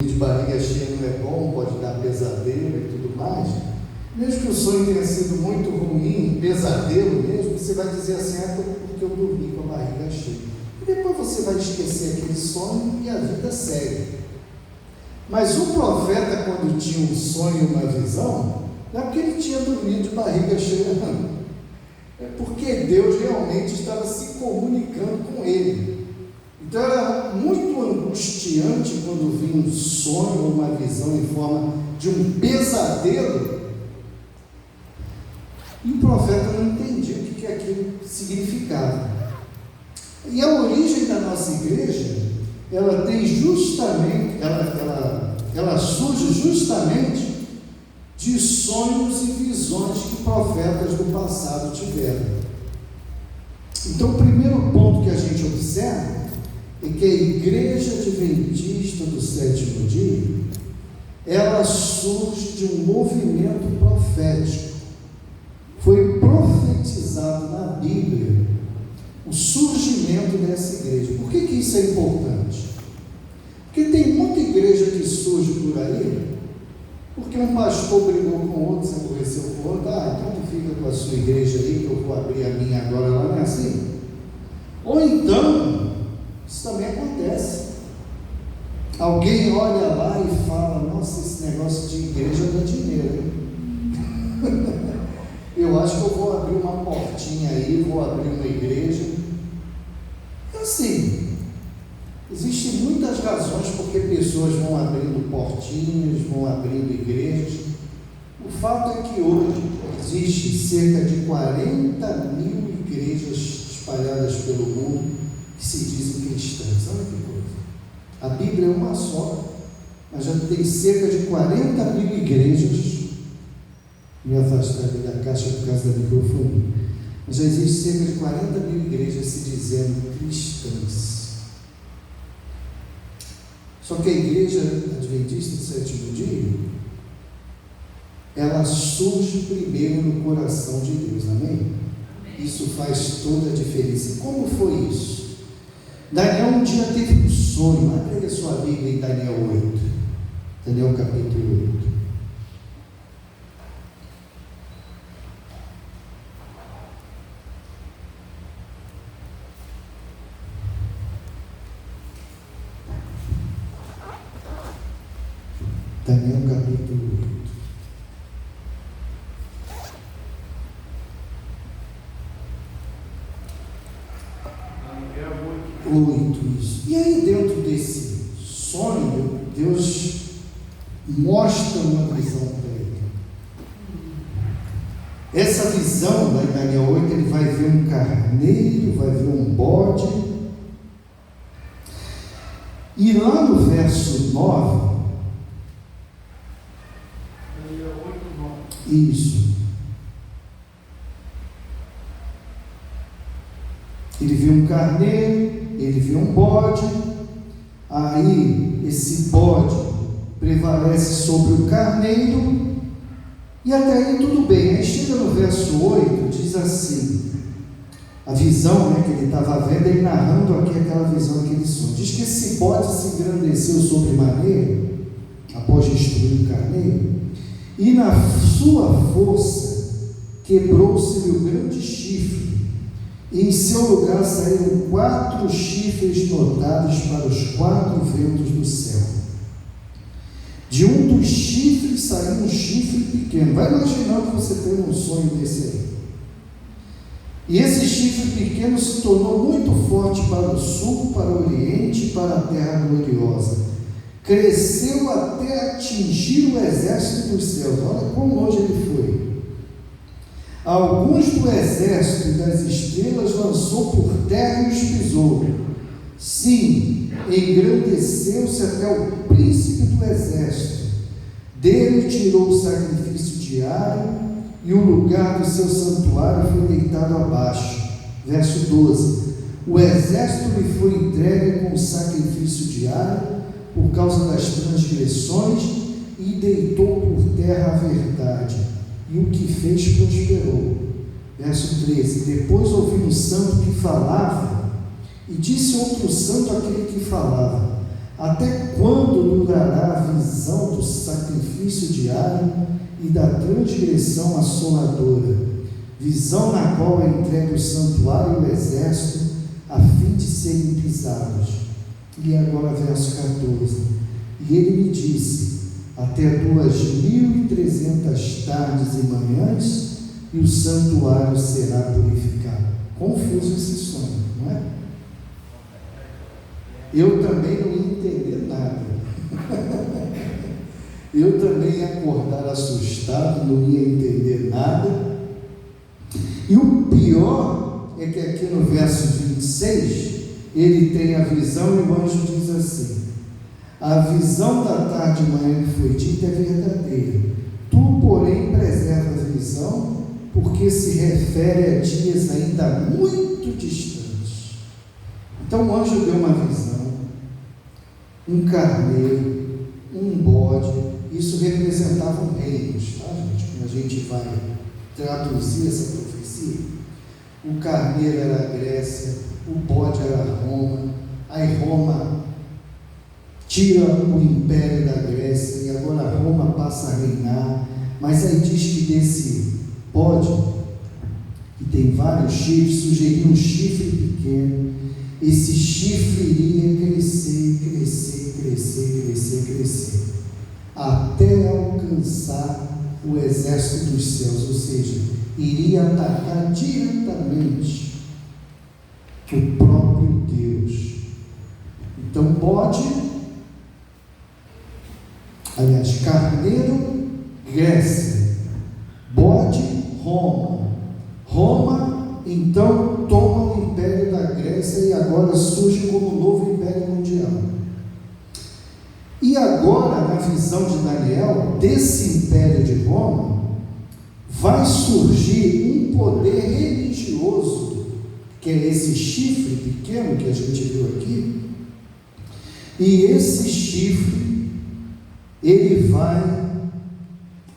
De barriga cheia não é bom, pode dar pesadelo e tudo mais. Mesmo que o sonho tenha sido muito ruim, pesadelo mesmo, você vai dizer assim, porque eu dormi com a barriga cheia. E depois você vai esquecer aquele sonho e a vida segue. Mas o profeta, quando tinha um sonho e uma visão, não é porque ele tinha dormido de barriga cheia, não. É porque Deus realmente estava se comunicando com ele. Então era muito angustiante quando vinha um sonho ou uma visão em forma de um pesadelo, e o profeta não entendia o que aquilo significava. E a origem da nossa igreja, ela tem justamente, ela surge justamente de sonhos e visões que profetas do passado tiveram. Então o primeiro ponto que a gente observa é que a Igreja Adventista do Sétimo Dia, ela surge de um movimento profético. Foi profetizado na Bíblia o surgimento dessa igreja. Por que isso é importante? Porque tem muita igreja que surge por aí, porque um pastor brigou com outro, se aborreceu com outro, então tu fica com a sua igreja aí, que eu vou abrir a minha agora, lá não é assim? Ou então, isso também acontece. Alguém olha lá e fala, nossa, esse negócio de igreja dá dinheiro, hein? Eu acho que eu vou abrir uma portinha aí, vou abrir uma igreja. É assim, existem muitas razões porque pessoas vão abrindo portinhas, vão abrindo igrejas. O fato é que hoje existe cerca de 40.000 igrejas espalhadas pelo mundo que se dizem cristãs. Olha que coisa. A Bíblia é uma só, mas já tem cerca de 40.000 igrejas. Me afastar aqui da caixa por causa da microfonia. Mas já existe cerca de 40.000 igrejas se dizendo cristãs. Só que a Igreja Adventista do Sétimo Dia, ela surge primeiro no coração de Deus, amém? Isso faz toda a diferença. E como foi isso? Daniel um dia teve um sonho. Abre a sua Bíblia em Daniel 8. Daniel capítulo 8. Daniel capítulo 8. Isso. E aí, dentro desse sonho, Deus mostra uma visão para ele. Essa visão, lá em Daniel 8, ele vai ver um carneiro, vai ver um bode. E lá no verso 9, isso. Ele viu um carneiro, ele viu um bode, aí esse bode prevalece sobre o carneiro, e até aí tudo bem. Aí chega no verso 8, diz assim, a visão, que ele estava vendo, ele narrando aqui aquela visão, aquele sonho. Diz que esse bode se engrandeceu sobremaneira, após destruir o carneiro, e na sua força quebrou-se-lhe o grande chifre, e em seu lugar saíram 4 chifres notados para os 4 ventos do céu. De um dos chifres saiu um chifre pequeno. Vai imaginando que você tem um sonho desse aí. E esse chifre pequeno se tornou muito forte para o sul, para o oriente e para a terra gloriosa. Cresceu até atingir o exército dos céus. Olha quão longe ele foi. Alguns do exército das estrelas lançou por terra e os pisou. Sim, engrandeceu-se até o príncipe do exército. Dele tirou o sacrifício diário e o lugar do seu santuário foi deitado abaixo. Verso 12. O exército lhe foi entregue com o sacrifício diário por causa das transgressões e deitou por terra a verdade. E o que fez prosperou. Verso 13. Depois ouviu um santo que falava, e disse outro santo àquele que falava: Até quando durará a visão do sacrifício diário e da transgressão assoladora? Visão na qual é entregue o santuário e o exército, a fim de serem pisados. E agora verso 14. E ele me disse, até 2.300 tardes e manhãs, e o santuário será purificado. Confuso esse sonho, não é? Eu também não ia entender nada. Eu também ia acordar assustado, não ia entender nada. E o pior é que aqui no verso 26, ele tem a visão e o anjo diz assim: a visão da tarde e manhã que foi dita é verdadeira. Tu, porém, preserva a visão, porque se refere a dias ainda muito distantes. Então o anjo deu uma visão, um carneiro, um bode. Isso representavam reinos, tá, gente? Quando a gente vai traduzir essa profecia, o carneiro era a Grécia, o bode era Roma. Aí Roma tira o império da Grécia e agora Roma passa a reinar. Mas aí diz que desse bode, que tem vários chifres, sugeria um chifre pequeno. Esse chifre iria crescer, crescer, crescer, crescer, crescer, até alcançar o exército dos céus, ou seja, iria atacar diretamente o próprio Deus. Então, carneiro, Grécia, bode, Roma. Roma, então, toma o império da Grécia e agora surge como um novo império mundial. E agora, na visão de Daniel, desse império de Roma, vai surgir um poder religioso, que é esse chifre pequeno que a gente viu aqui. E esse chifre, ele vai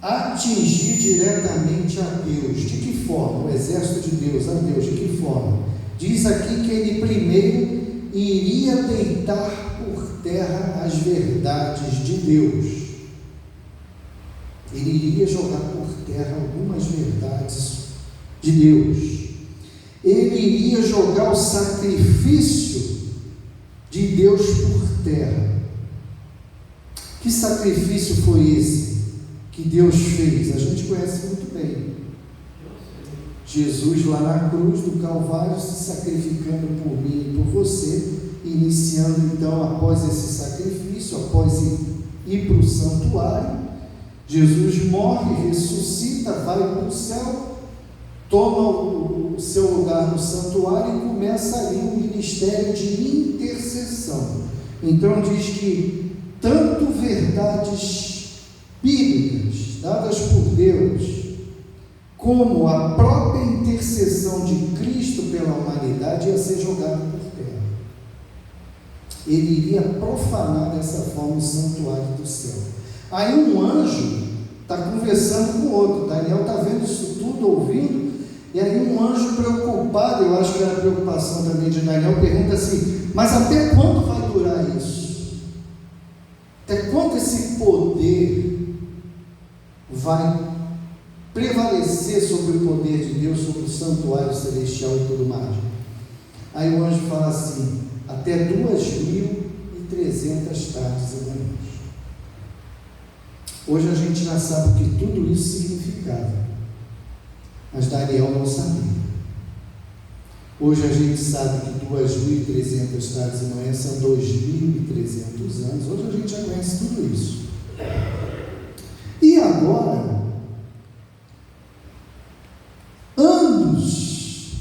atingir diretamente a Deus. De que forma? O exército de Deus, a Deus, de que forma? Diz aqui que ele primeiro iria deitar por terra as verdades de Deus. Ele iria jogar por terra algumas verdades de Deus. Ele iria jogar o sacrifício de Deus por terra. Que sacrifício foi esse que Deus fez? A gente conhece muito bem. Jesus lá na cruz do Calvário se sacrificando por mim e por você, iniciando então, após esse sacrifício, após ir para o santuário, Jesus morre, ressuscita, vai para o céu, toma o seu lugar no santuário e começa ali um ministério de intercessão. Então diz que tanto verdades bíblicas dadas por Deus, como a própria intercessão de Cristo pela humanidade ia ser jogada por terra. Ele iria profanar dessa forma o santuário do céu. Aí um anjo está conversando com o outro. Daniel está vendo isso tudo, ouvindo, e aí um anjo preocupado, eu acho que era a preocupação também de Daniel, pergunta assim: mas até quando vai durar isso? Até quando esse poder vai prevalecer sobre o poder de Deus, sobre o santuário celestial e tudo mais? Aí o anjo fala assim: até 2.300 tardes e manhãs. Hoje a gente já sabe o que tudo isso significava, mas Daniel não sabia. Hoje a gente sabe que 2.300 tardes e manhãs são 2.300 anos. Hoje a gente já conhece tudo isso. E agora,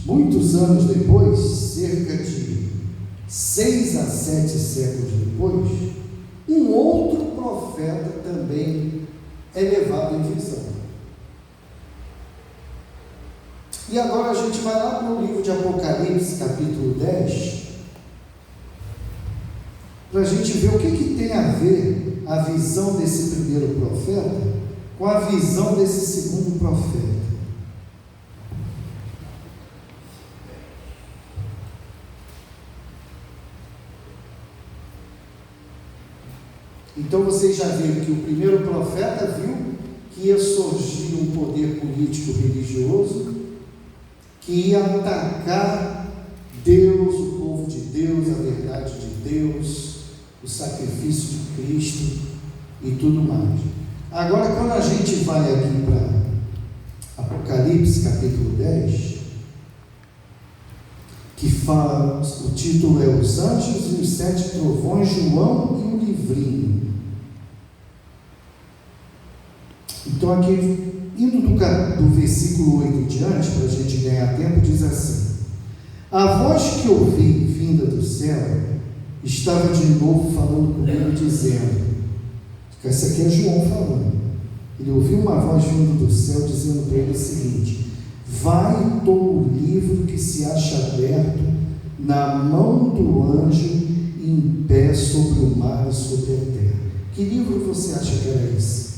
muitos anos depois, cerca de 6 a 7 séculos depois, um outro profeta também é levado em visão. E agora a gente vai lá para o livro de Apocalipse, capítulo 10, para a gente ver o que tem a ver a visão desse primeiro profeta com a visão desse segundo profeta. Então vocês já viram que o primeiro profeta viu que ia surgir um poder político religioso que ia atacar Deus, o povo de Deus, a verdade de Deus, o sacrifício de Cristo e tudo mais. Agora, quando a gente vai aqui para Apocalipse capítulo 10, que fala, o título é Os Anjos e os Sete Trovões, João e o Livrinho. Então aqui, indo do versículo 8 em diante, para a gente ganhar tempo, diz assim: a voz que ouvi vinda do céu estava de novo falando comigo, dizendo, essa aqui é João falando, ele ouviu uma voz vindo do céu dizendo para ele o seguinte: vai e toma o livro que se acha aberto na mão do anjo em pé sobre o mar e sobre a terra. Que livro você acha que era esse?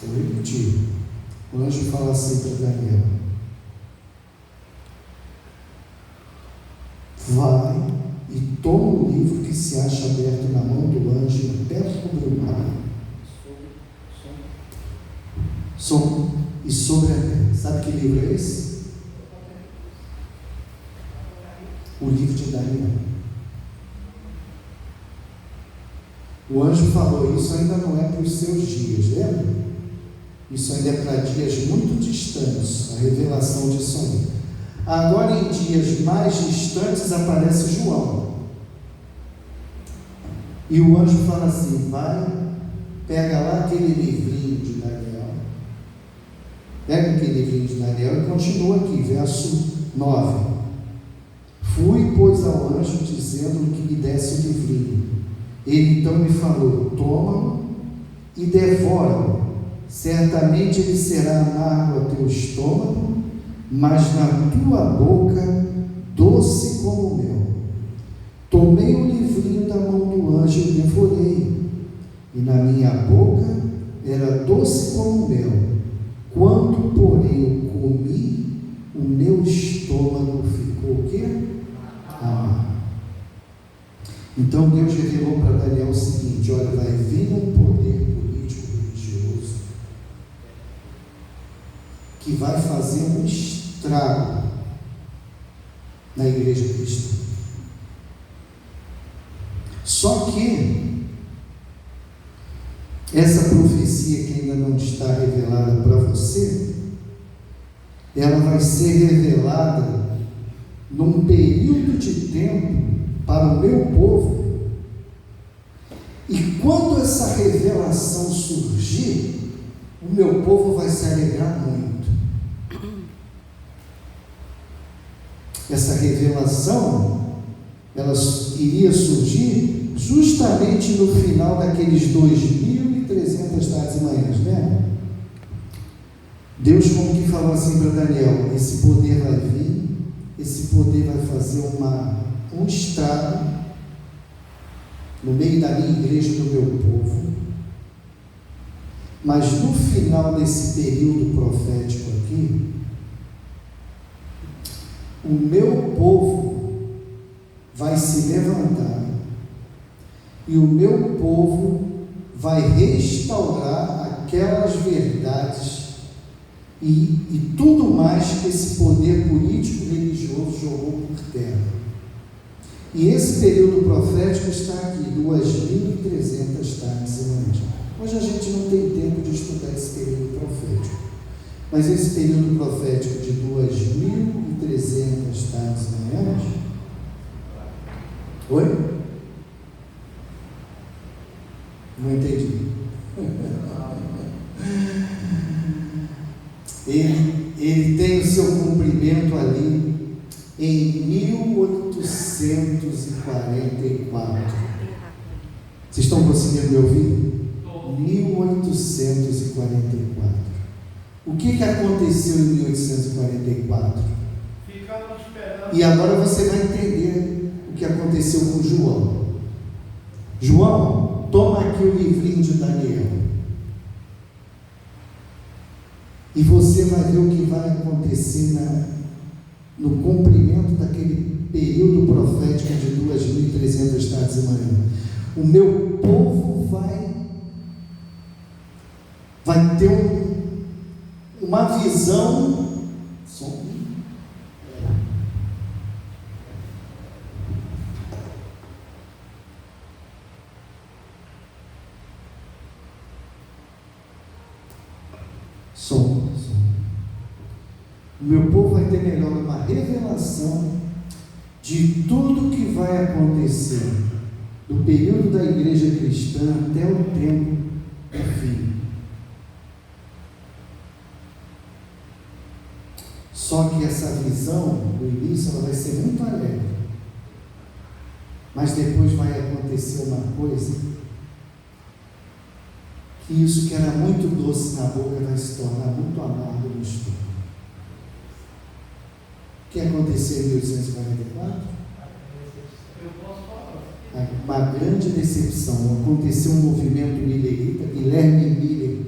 Vou repetir. O anjo fala assim para Daniel: vai e toma o livro que se acha aberto na mão do anjo em pé sobre o mar. E sobre a terra. Sabe que livro é esse? O livro de Daniel. O anjo falou: isso ainda não é para os seus dias, lembra? Isso ainda é para dias muito distantes, a revelação disso aí. Agora, em dias mais distantes, aparece João. E o anjo fala assim: vai, pega lá aquele livrinho de Daniel. Pega aquele livrinho de Daniel e continua aqui, verso 9. Fui, pois, ao anjo, dizendo que me desse o livrinho. Ele então me falou: toma-o e devora-o. Certamente ele será amargo ao teu estômago, mas na tua boca doce como o mel. Tomei o livrinho da mão do anjo e devorei, e na minha boca era doce como o mel. Quando, porém, eu comi, o meu estômago ficou o quê? Amargo. Então Deus revelou para Daniel o seguinte: olha, vai vir um poder político religioso que vai fazer um estrago na igreja cristã. Só que essa profecia que ainda não está revelada para você, ela vai ser revelada num período de tempo para o meu povo. E quando essa revelação surgir, o meu povo vai se alegrar muito. Essa revelação, ela iria surgir justamente no final daqueles 2.300 tardes e manhãs, né? Deus como que falou assim para Daniel: esse poder vai vir, esse poder vai fazer um estrago no meio da minha igreja e do meu povo, mas no final desse período profético aqui, o meu povo vai se levantar e o meu povo vai restaurar aquelas verdades e tudo mais que esse poder político religioso jogou por terra. E esse período profético está aqui, 2.300 tardes e manhãs. Hoje a gente não tem tempo de estudar esse período profético, mas esse período profético de 2.300 tardes e manhãs. Oi? Não entendi. Ele tem o seu cumprimento ali em 1844. Vocês estão conseguindo me ouvir? 1844. O que aconteceu em 1844? E agora você vai entender o que aconteceu com João. João, toma aqui o livrinho de Daniel. E você vai ver o que vai acontecer no cumprimento daquele período profético de 2.300 tardes e manhã. O meu povo vai ter uma visão. O meu povo vai ter melhor uma revelação de tudo que vai acontecer do período da igreja cristã até o tempo do fim. Só que essa visão, no início, ela vai ser muito alegre, mas depois vai acontecer uma coisa, que isso que era muito doce na boca vai se tornar muito amargo no estômago. O que aconteceu em 1844? Uma grande decepção. Aconteceu um movimento millerita. Guilherme Miller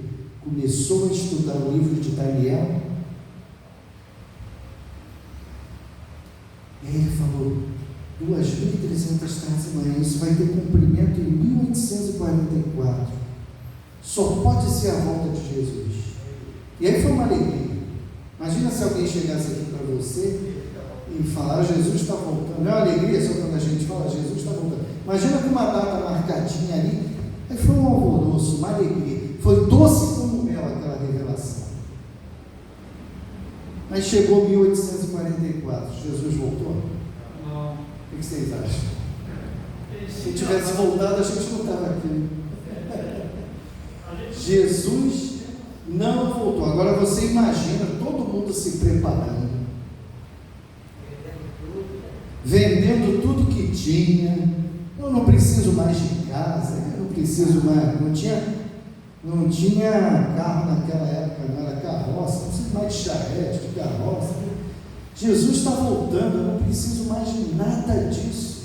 começou a estudar o livro de Daniel, e aí ele falou: 2.300 tardes e manhã, isso vai ter cumprimento em 1844. Só pode ser a volta de Jesus. E aí foi uma alegria. Imagina se alguém chegasse aqui para você e falar: Jesus está voltando. Não é uma alegria só quando a gente fala Jesus está voltando. Imagina com uma data marcadinha ali. Aí foi um alvoroço, uma alegria. Foi doce como mel aquela revelação. Mas chegou 1844. Jesus voltou? Não. O que vocês acham? Se tivesse voltado, a gente não estava aqui. Jesus não voltou. Agora você imagina todo mundo se preparando, vendendo tudo que tinha. Eu não preciso mais de casa, eu não preciso mais, não tinha carro naquela época, não era carroça, não preciso mais de charrete, de carroça. Jesus está voltando, eu não preciso mais de nada disso,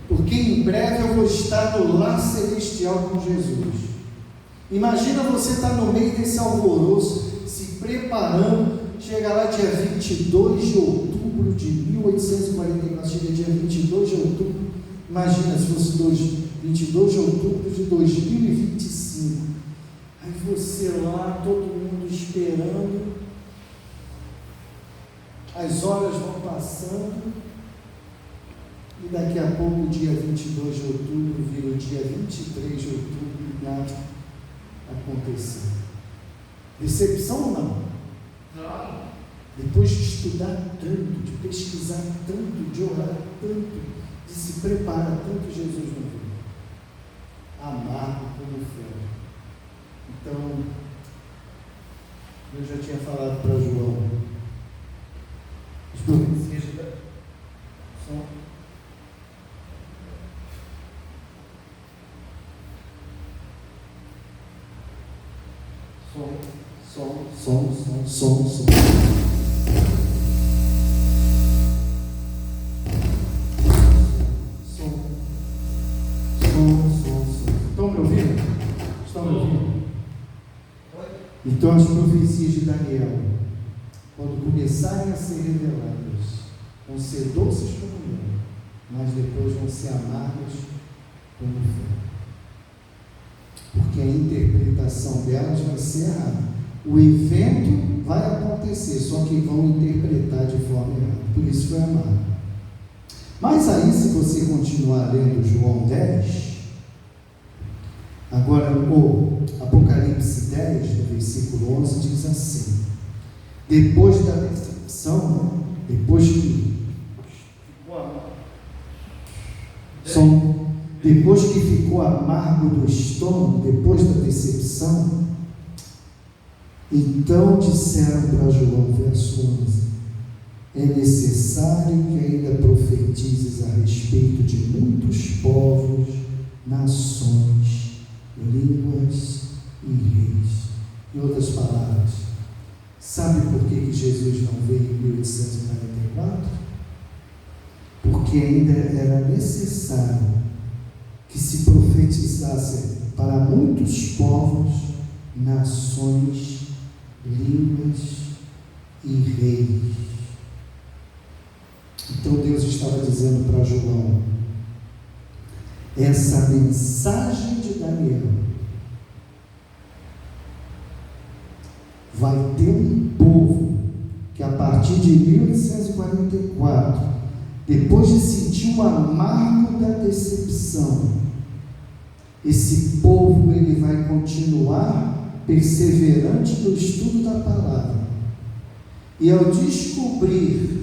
porque em breve eu vou estar no lar celestial com Jesus. Imagina você estar no meio desse alvoroço, se preparando, chega lá dia 22 de outubro de 1844, chega dia 22 de outubro, imagina se fosse 22 de outubro de 2025, aí você lá, todo mundo esperando, as horas vão passando, e daqui a pouco, dia 22 de outubro, vira o dia 23 de outubro, e nada aconteceu. Decepção ou não? Não. Depois de estudar tanto, de pesquisar tanto, de orar tanto, de se preparar tanto, Jesus não veio. Amargo como fogo. Então, eu já tinha falado para João, as profecias são som. Estão me ouvindo? Então as profecias de Daniel, quando começarem a ser reveladas, vão ser doces como mel, mas depois vão ser amargas como fogo. Porque a interpretação delas vai ser errada. O evento vai acontecer, só que vão interpretar de forma errada. Por isso foi amargo. Mas aí, se você continuar lendo João 10, agora o Apocalipse 10, no versículo 11, diz assim: depois da decepção, depois que ficou amargo do estômago, depois da decepção, então disseram para João, verso 11: é necessário que ainda profetizes a respeito de muitos povos, nações, línguas e reis. Em outras palavras, sabe por que Jesus não veio em 1844? Porque ainda era necessário que se profetizasse para muitos povos, nações, línguas e reis. Então Deus estava dizendo para João: essa mensagem de Daniel vai ter um povo que a partir de 1844, depois de sentir o amargo da decepção, esse povo ele vai continuar perseverante no estudo da palavra, e ao descobrir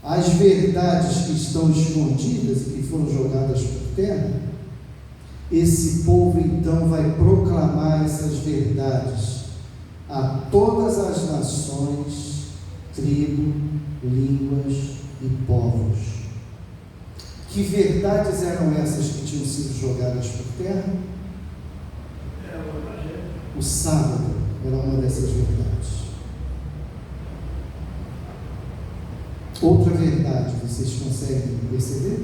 as verdades que estão escondidas e que foram jogadas por terra, esse povo então vai proclamar essas verdades a todas as nações, tribos, línguas e povos. Que verdades eram essas que tinham sido jogadas por terra? O sábado era uma dessas verdades. Outra verdade, vocês conseguem perceber?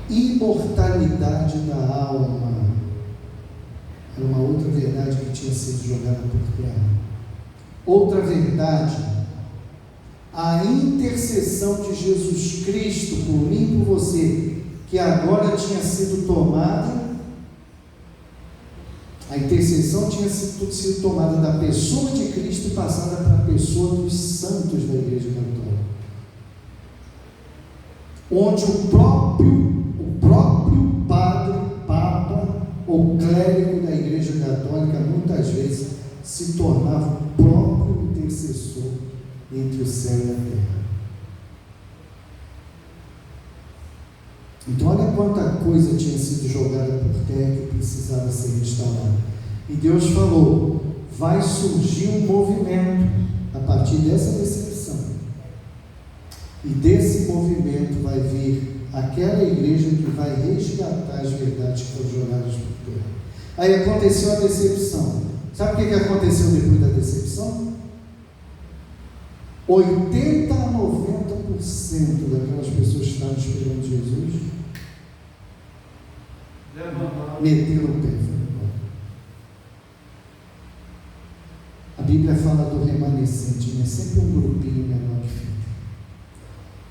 Imortalidade da alma. Era uma outra verdade que tinha sido jogada por terra. Outra verdade, a intercessão de Jesus Cristo por mim e por você, que agora tinha sido tomada. A intercessão tinha sido tomada da pessoa de Cristo e passada para a pessoa dos santos da Igreja Católica, onde o próprio padre, papa ou clérigo da Igreja Católica muitas vezes se tornava o próprio intercessor entre o céu e a terra. Então olha quanta coisa tinha sido jogada por terra que precisava ser restaurada. E Deus falou: vai surgir um movimento a partir dessa decepção. E desse movimento vai vir aquela igreja que vai resgatar as verdades que foram jogadas por terra. Aí aconteceu a decepção. Sabe o que aconteceu depois da decepção? 80 a 90% daquelas pessoas que estavam esperando Jesus meteram o pé. A Bíblia fala do remanescente, né? Sempre um grupinho menor que fica.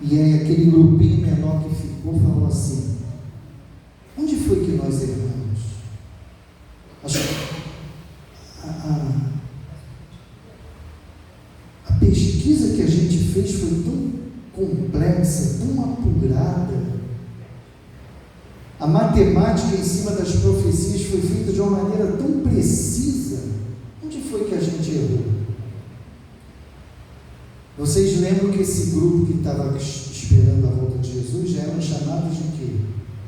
E aí aquele grupinho menor que ficou falou assim: onde foi que nós erramos? A pesquisa que a gente fez foi tão complexa, tão apurada. A matemática em cima das profecias foi feita de uma maneira tão precisa. Onde foi que a gente errou? Vocês lembram que esse grupo que estava esperando a volta de Jesus já eram chamados de quê?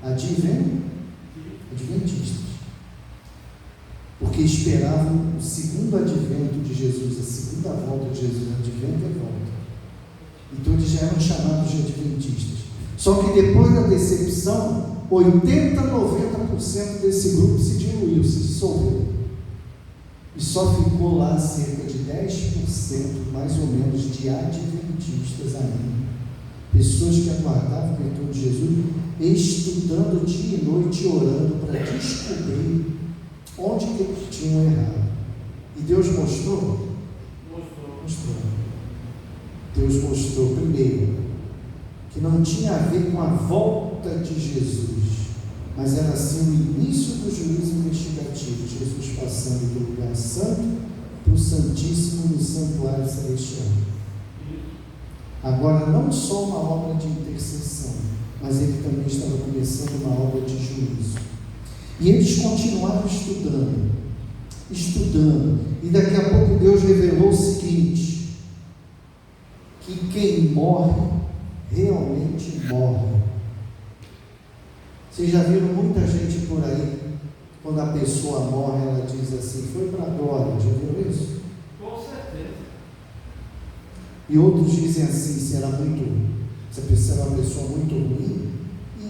Adventistas. Porque esperavam o segundo advento de Jesus, a segunda volta de Jesus. Advento é volta. Então eles já eram chamados de adventistas. Só que depois da decepção, 80, 90% desse grupo se diluiu, se dissolveu. E só ficou lá cerca de 10%, mais ou menos, de adventistas ainda. Pessoas que aguardavam o retorno de Jesus, estudando dia e noite, orando para descobrir onde que eles tinham errado. E Deus mostrou? Mostrou. Deus mostrou, primeiro, que não tinha a ver com a volta de Jesus, mas era assim o início do juízo investigativo, Jesus passando do lugar santo para o Santíssimo no santuário celestial. Agora, não só uma obra de intercessão, mas ele também estava começando uma obra de juízo. E eles continuaram estudando, e daqui a pouco Deus revelou o seguinte: que quem morre, realmente morre. Vocês já viram muita gente por aí, quando a pessoa morre, ela diz assim: foi para a glória. Já viram isso? Com certeza. E outros dizem assim: será muito, se a pessoa é uma pessoa muito ruim,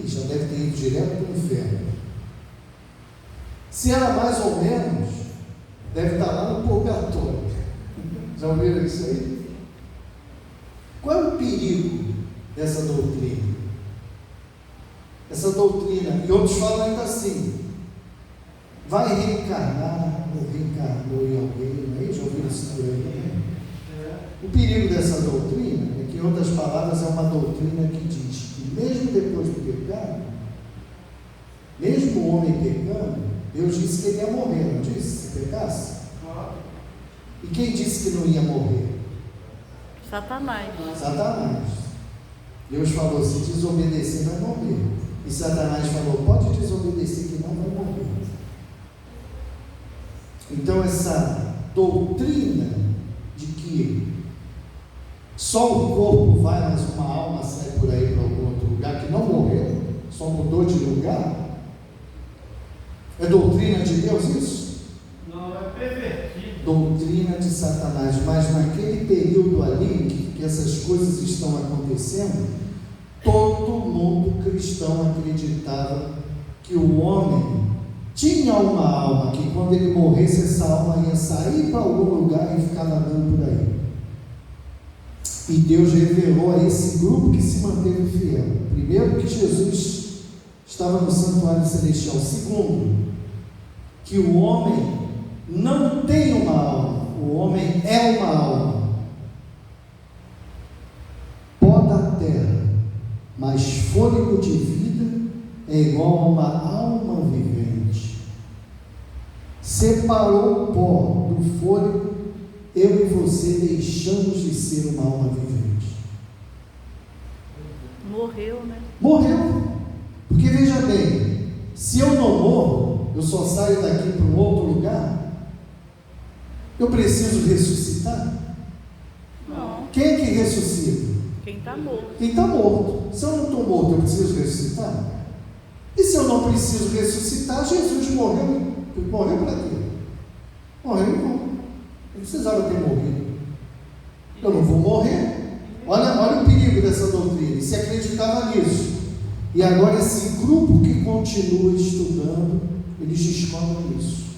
já deve ter ido direto para o inferno. Se era mais ou menos, deve estar lá no purgatório. Já ouviram isso aí? Qual é o perigo dessa doutrina? Essa doutrina, e outros falam ainda assim: vai reencarnar, ou reencarnou em alguém, não é? Já ouviram isso por aí também? O perigo dessa doutrina é que, em outras palavras, é uma doutrina que diz que mesmo depois do pecado, mesmo o homem pecando, Deus disse que ele ia morrer, não disse? Se pecasse. E quem disse que não ia morrer? Satanás. Satanás. Deus falou, se desobedecer vai morrer. E Satanás falou, pode desobedecer que não vai morrer. Então essa doutrina de que só o corpo vai, mas uma alma sai por aí para algum outro lugar, que não morreu, só mudou de lugar, é doutrina de Deus isso? Não, é pervertido. Doutrina de Satanás. Mas naquele período ali que essas coisas estão acontecendo, todo mundo cristão acreditava que o homem tinha uma alma, que quando ele morresse essa alma ia sair para algum lugar e ficar nadando por aí. E Deus revelou a esse grupo que se manteve fiel. Primeiro, que Jesus estava no santuário celestial. Segundo, que o homem não tem uma alma, o homem é uma alma. Pó da terra, mas fôlego de vida é igual a uma alma vivente. Separou o pó do fôlego, eu e você deixamos de ser uma alma vivente. Morreu, né? Morreu. Porque veja bem, se eu não morro, eu só saio daqui para um outro lugar, eu preciso ressuscitar? Não. Quem é que ressuscita? Quem está morto. Quem está morto. Se eu não estou morto, eu preciso ressuscitar? E se eu não preciso ressuscitar, Jesus morreu. Morreu para quê? Morreu não. Não precisava ter morrido. Eu não vou morrer. Olha o perigo dessa doutrina. E se acreditava nisso. E agora esse grupo que continua estudando, eles descobrem isso.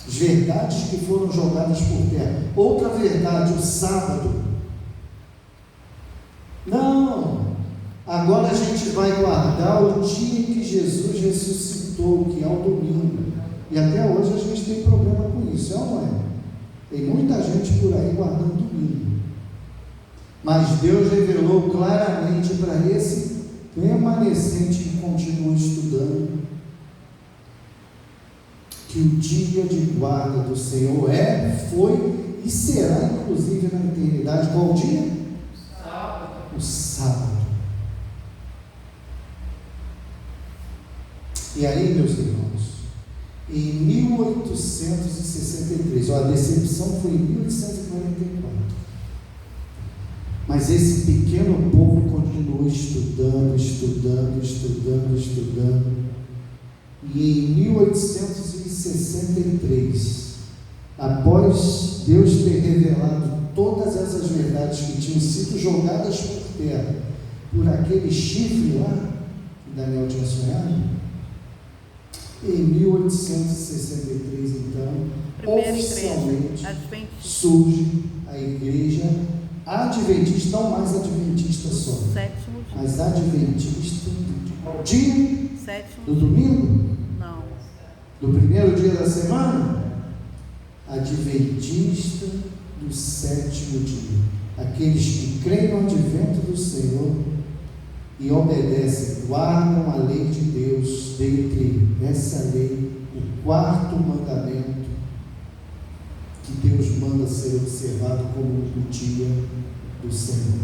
As verdades que foram jogadas por terra. Outra verdade, o sábado. Não. Agora a gente vai guardar o dia que Jesus ressuscitou, que é o domingo. E até hoje a gente tem problema com isso, é ou não é? Tem muita gente por aí guardando domingo. Mas Deus revelou claramente para esse remanescente que continua estudando, que o dia de guarda do Senhor foi e será inclusive na eternidade. Qual dia? Sábado. O sábado. E aí, meus irmãos, em 1863, a decepção foi em 1844. Mas esse pequeno povo continuou estudando. E em 1863, após Deus ter revelado todas essas verdades que tinham sido jogadas por terra por aquele chifre lá que Daniel tinha sonhado, em 1863, então, oficialmente surge a igreja adventista, não mais adventista só, mas adventista do dia, do domingo, não, do primeiro dia da semana, adventista do sétimo dia, aqueles que creem no advento do Senhor e obedecem, guardam a lei de Deus, dentre essa lei, o quarto mandamento que Deus manda ser observado como o dia do Senhor.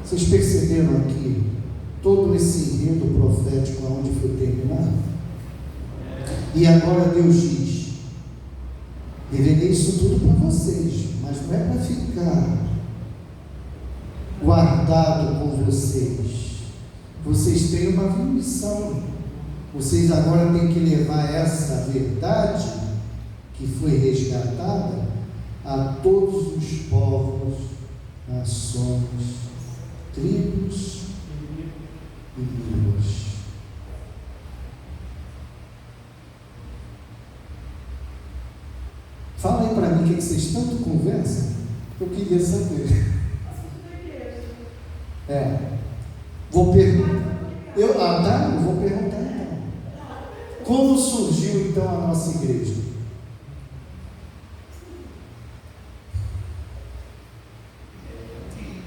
Vocês perceberam aqui todo esse enredo profético aonde foi terminado? E agora Deus diz: revelei isso tudo para vocês, mas não é para ficar guardado com vocês. Vocês têm uma missão. Vocês agora têm que levar essa verdade que foi resgatada a todos os povos, nações, tribos e línguas. Fala aí para mim o que vocês tanto conversam. Eu queria saber. Vou perguntar. Eu vou perguntar então. Como surgiu então a nossa igreja?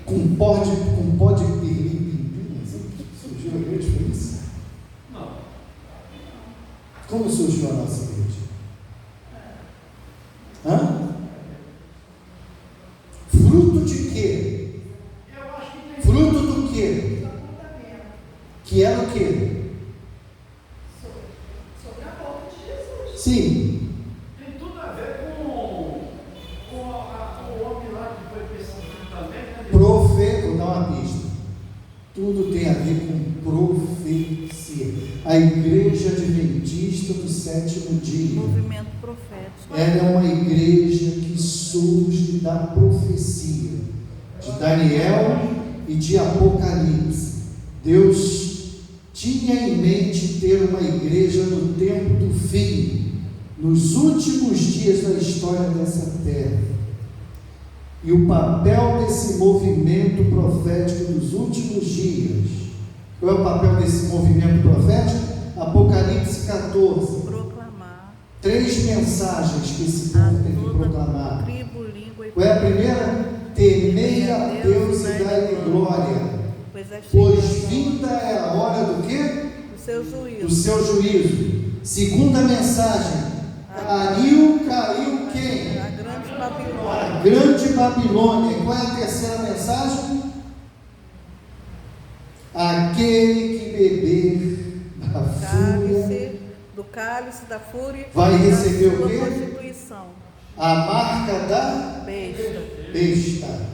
com pó de pirlim, surgiu a igreja, foi isso? Não. Como surgiu a nossa igreja? Hã? Fruto de quê? Eu acho que tem. Fruto do quê? Que era o quê? Sobre a volta de Jesus. Sim. Tem tudo a ver com o homem lá que foi perseguido também, né? Vou dar uma pista. Tudo tem a ver com profecia. A igreja adventista do sétimo dia. Movimento profético. Ela é uma igreja que surge da profecia de Daniel e de Apocalipse. Deus tinha em mente ter uma igreja no tempo do fim, nos últimos dias da história dessa terra. E o papel desse movimento profético dos últimos dias, qual é o papel desse movimento profético? Apocalipse 14. Proclamar 3 mensagens que esse a povo tem que toda proclamar. tribo, língua e Qual é a primeira? Temei a Deus e dai-lhe glória, pois é pois chegada vinda é a hora do quê? o seu Do juízo. seu juízo. Segunda mensagem: caiu quem? A grande A Babilônia. grande Babilônia. Qual é a terceira mensagem? Aquele que beber da fúria Do cálice da fúria vai da receber o sua quê? constituição. A marca da Besta. besta.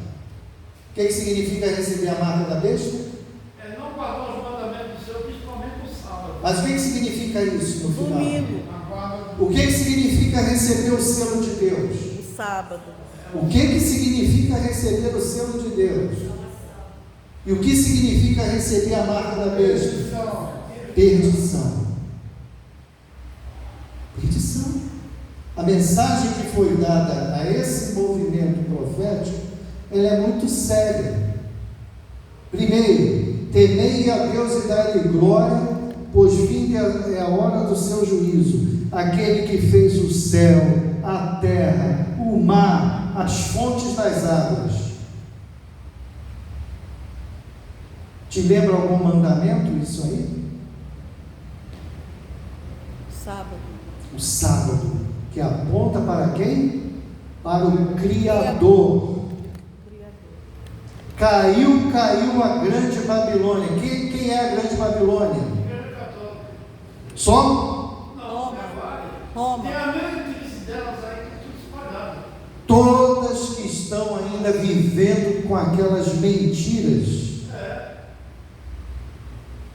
O que significa receber a marca da besta? É não guardar os mandamentos do Senhor, principalmente no sábado. Mas o que significa isso no final? Domingo, Aguarda. O que significa receber o selo de Deus? o sábado, O que significa receber o selo de Deus? E o que significa receber a marca da besta? Perdição. Perdição. A mensagem que foi dada a esse movimento profético, ela é muito séria. Primeiro, temei a Deus e dai-lhe glória, pois vinda é a hora do seu juízo. Aquele que fez o céu, a terra, o mar, as fontes das águas. Te lembra algum mandamento isso aí? sábado. O sábado, que aponta para quem? Para o Criador. Caiu a grande Babilônia. Quem é a grande Babilônia? Só? Não, Roma. tem a mesma crise delas aí, que tudo espalhado. Todas que estão ainda vivendo com aquelas mentiras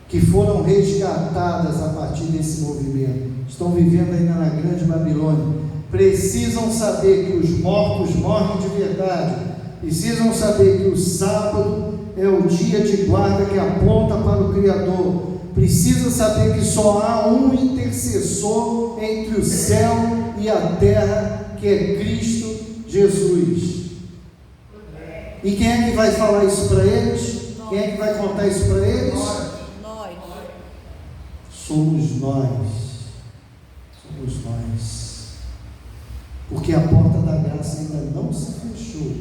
que foram resgatadas a partir desse movimento, estão vivendo ainda na grande Babilônia, precisam saber que os mortos morrem de verdade, precisam saber que o sábado é o dia de guarda que aponta para o Criador, precisam saber que só há um intercessor entre o céu e a terra, que é Cristo Jesus. E quem é que vai falar isso para eles? Quem é que vai contar isso para eles? Nós. Somos nós. Somos nós. Porque a porta da graça ainda não se fechou.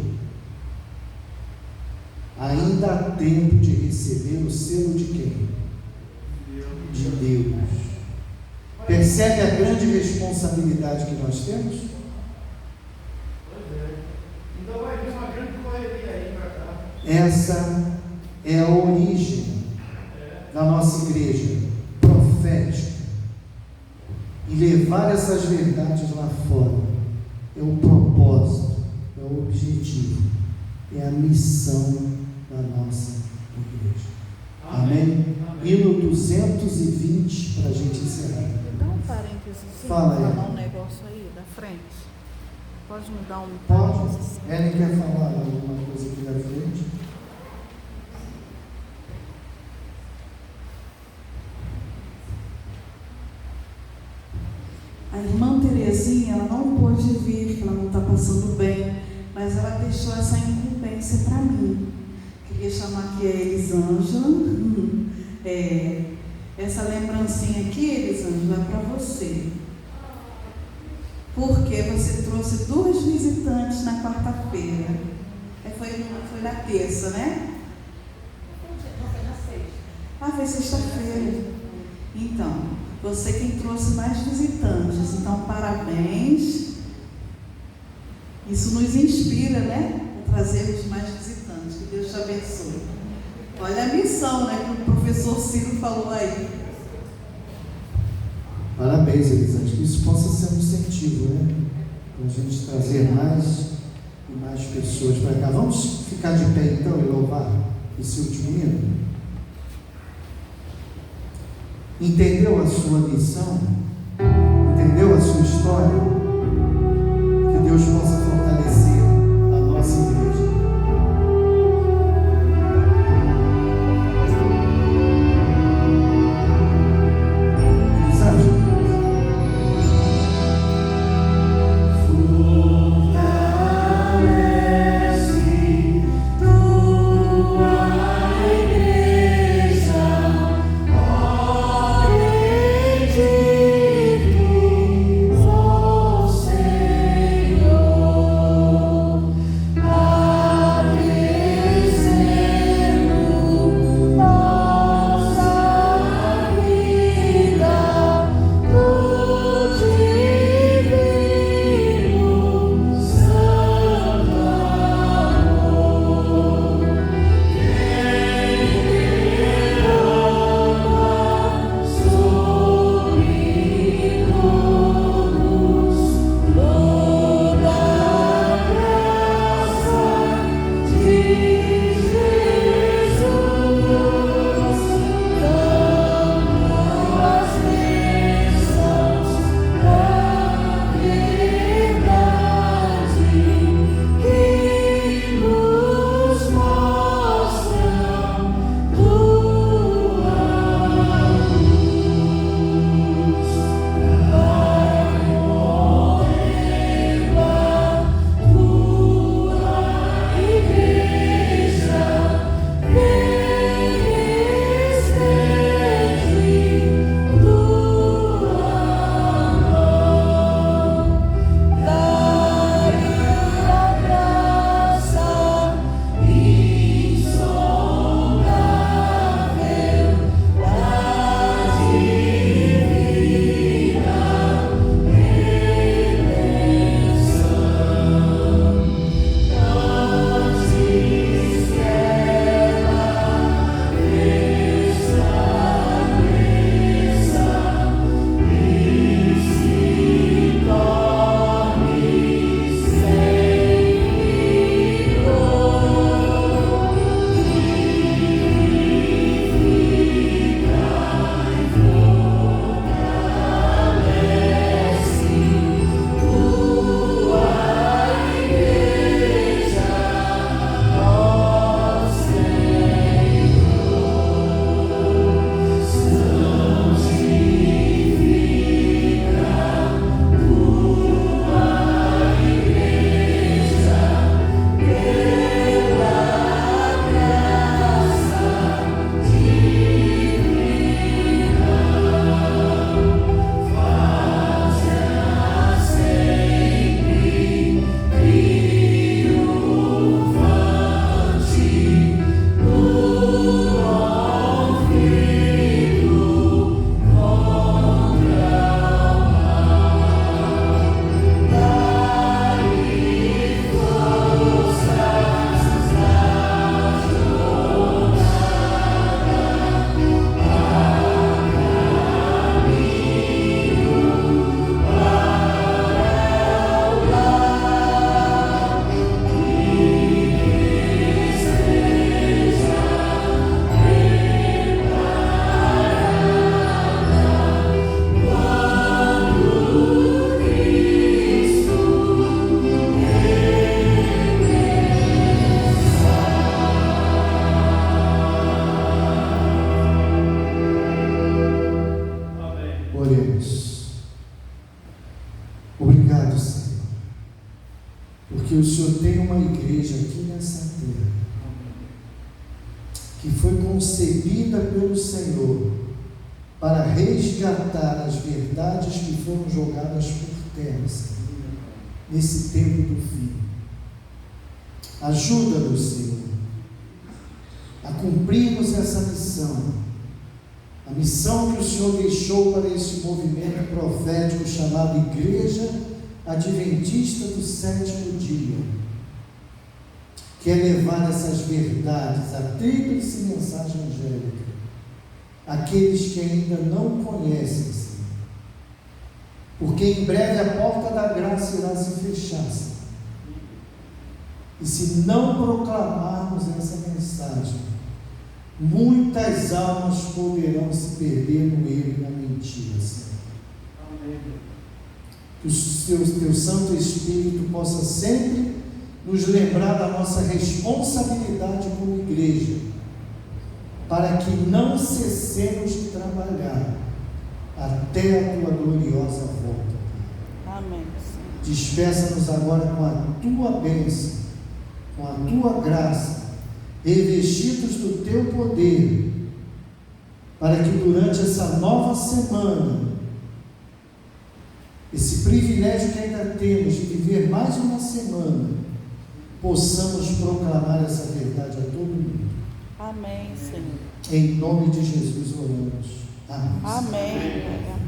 Ainda há tempo de receber o selo de quem? De Deus. Percebe a grande responsabilidade que nós temos? Pois é. Então vai vir uma grande correria aí para cá. Essa é a origem da nossa igreja profética. E levar essas verdades lá fora é o propósito, é o objetivo, é a missão da nossa igreja. Amém? Hino 220 para a gente encerrar. Dá um parênteses, Fala aí. falar um negócio aí da frente. Pode me dar um Pode? parênteses? Ellen quer falar alguma coisa aqui da frente? A irmã Terezinha, ela não pôde vir, porque ela não está passando bem, mas ela deixou essa incumbência para mim. Queria chamar aqui a Elisângela. Essa lembrancinha aqui, Elisângela, é para você. Porque você trouxe 2 visitantes na quarta-feira. Foi na terça, né? Foi sexta-feira. Então, você quem trouxe mais visitantes. Então, parabéns. Isso nos inspira, né? A trazermos mais visitantes. Que Deus te abençoe. Olha a missão, né? Que o professor Ciro falou aí. Parabéns, Elisângela. Que isso possa ser um incentivo, né? Para a gente trazer mais e mais pessoas para cá. Vamos ficar de pé então e louvar esse último hino? Entendeu a sua missão? Entendeu a sua história? Que Deus possa fortalecer a nossa igreja. Porque o Senhor tem uma igreja aqui nessa terra que foi concebida pelo Senhor para resgatar as verdades que foram jogadas por terra, Senhor, nesse tempo do fim. Ajuda-nos, Senhor, a cumprirmos essa missão, a missão que o Senhor deixou para esse movimento profético chamado Igreja Adventista do Sétimo Dia, que é levar essas verdades, a tríplice mensagem angélica, àqueles que ainda não conhecem, Senhor. Porque em breve a porta da graça irá se fechar, Senhor. E se não proclamarmos essa mensagem, muitas almas poderão se perder no erro e na mentira, Senhor. Amém. Que o teu Santo Espírito possa sempre nos lembrar da nossa responsabilidade como igreja, para que não cessemos de trabalhar até a tua gloriosa volta. Amém, Senhor. Despeça-nos agora com a tua bênção, com a tua graça, revestidos do teu poder, para que durante essa nova semana, esse privilégio que ainda temos de viver mais uma semana, possamos proclamar essa verdade a todo mundo. Amém, Senhor. Em nome de Jesus oramos. Amém. Amém.